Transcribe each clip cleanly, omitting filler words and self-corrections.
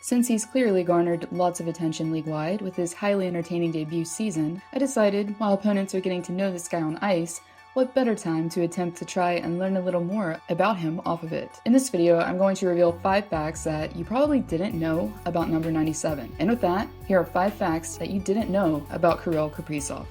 Since he's clearly garnered lots of attention league-wide with his highly entertaining debut season, I decided, while opponents are getting to know this guy on ice, what better time to attempt to try and learn a little more about him off of it. In this video, I'm going to reveal 5 facts that you probably didn't know about number 97. And with that, here are 5 facts that you didn't know about Kirill Kaprizov.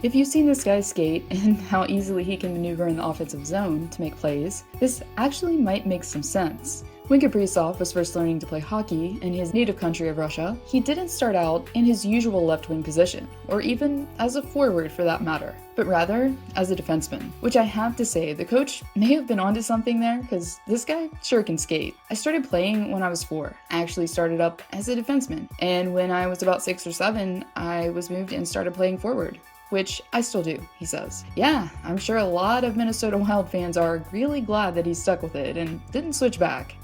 If you've seen this guy skate and how easily he can maneuver in the offensive zone to make plays, this actually might make some sense. When Kaprizov was first learning to play hockey in his native country of Russia, he didn't start out in his usual left-wing position, or even as a forward for that matter, but rather as a defenseman. Which I have to say, the coach may have been onto something there, because this guy sure can skate. I started playing when I was 4. I actually started up as a defenseman, and when I was about 6 or 7, I was moved and started playing forward. Which I still do, he says. Yeah, I'm sure a lot of Minnesota Wild fans are really glad that he stuck with it and didn't switch back.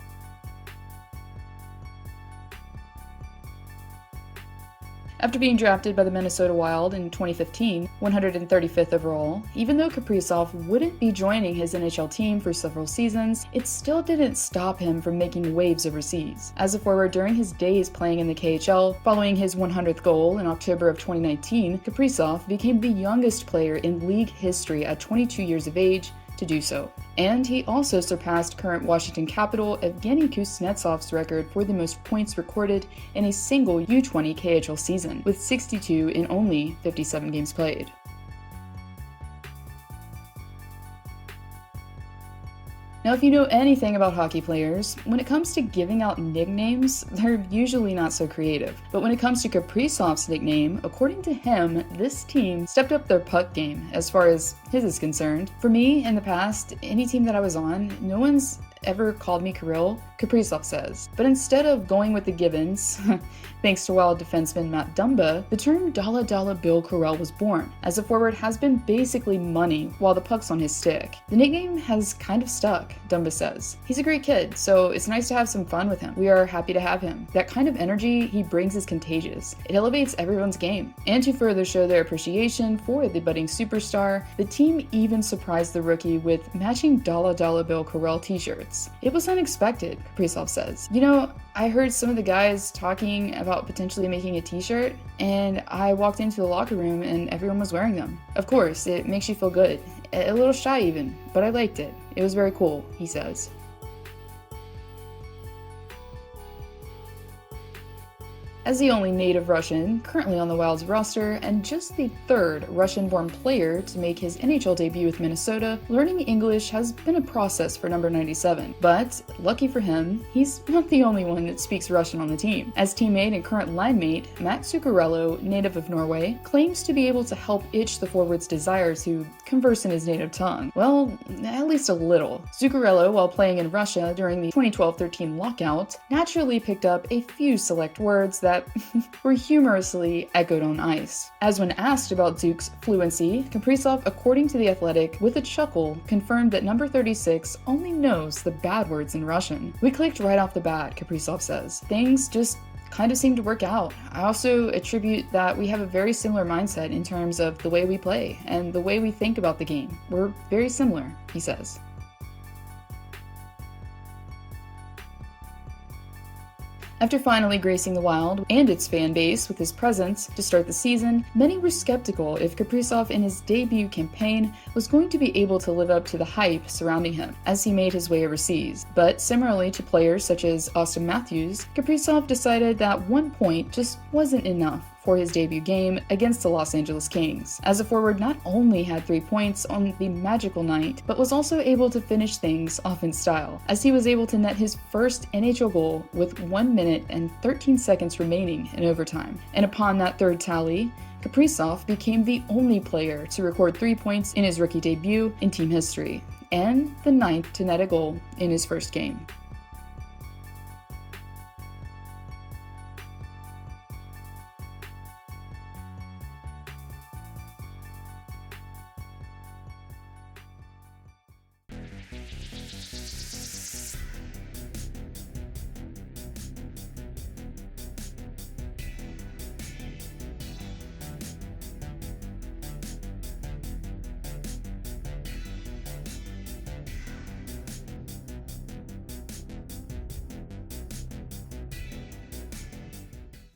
After being drafted by the Minnesota Wild in 2015, 135th overall, even though Kaprizov wouldn't be joining his NHL team for several seasons, it still didn't stop him from making waves overseas. As a forward during his days playing in the KHL, following his 100th goal in October of 2019, Kaprizov became the youngest player in league history at 22 years of age to do so. And he also surpassed current Washington Capital Evgeny Kuznetsov's record for the most points recorded in a single U20 KHL season, with 62 in only 57 games played. Now, if you know anything about hockey players, when it comes to giving out nicknames, they're usually not so creative. But when it comes to Kaprizov's nickname, according to him, this team stepped up their puck game as far as his is concerned. For me, in the past, any team that I was on, no one's ever called me Kirill, Kaprizov says. But instead of going with the givens, thanks to Wild defenseman Matt Dumba, the term dolla Bill Kirill was born, as a forward has been basically money while the puck's on his stick. The nickname has kind of stuck, Dumba says. He's a great kid, so it's nice to have some fun with him. We are happy to have him. That kind of energy he brings is contagious. It elevates everyone's game. And to further show their appreciation for the budding superstar, the team even surprised the rookie with matching dolla Bill Kirill t-shirts. It was unexpected, Kaprizov says. You know, I heard some of the guys talking about potentially making a t-shirt, and I walked into the locker room and everyone was wearing them. Of course, it makes you feel good. A little shy even, but I liked it. It was very cool, he says. As the only native Russian currently on the Wild's roster, and just the 3rd Russian-born player to make his NHL debut with Minnesota, learning English has been a process for number 97. But, lucky for him, he's not the only one that speaks Russian on the team. As teammate and current line mate, Matt Zuccarello, native of Norway, claims to be able to help itch the forward's desire to converse in his native tongue. Well, at least a little. Zuccarello, while playing in Russia during the 2012-13 lockout, naturally picked up a few select words that were humorously echoed on ice. As when asked about Zook's fluency, Kaprizov, according to The Athletic, with a chuckle, confirmed that number 36 only knows the bad words in Russian. We clicked right off the bat, Kaprizov says. Things just kind of seem to work out. I also attribute that we have a very similar mindset in terms of the way we play and the way we think about the game. We're very similar, he says. After finally gracing the Wild and its fan base with his presence to start the season, many were skeptical if Kaprizov in his debut campaign was going to be able to live up to the hype surrounding him as he made his way overseas. But similarly to players such as Austin Matthews, Kaprizov decided that 1 point just wasn't enough for his debut game against the Los Angeles Kings, as the forward not only had 3 points on the magical night, but was also able to finish things off in style, as he was able to net his first NHL goal with 1 minute and 13 seconds remaining in overtime. And upon that 3rd tally, Kaprizov became the only player to record 3 points in his rookie debut in team history, and the 9th to net a goal in his first game.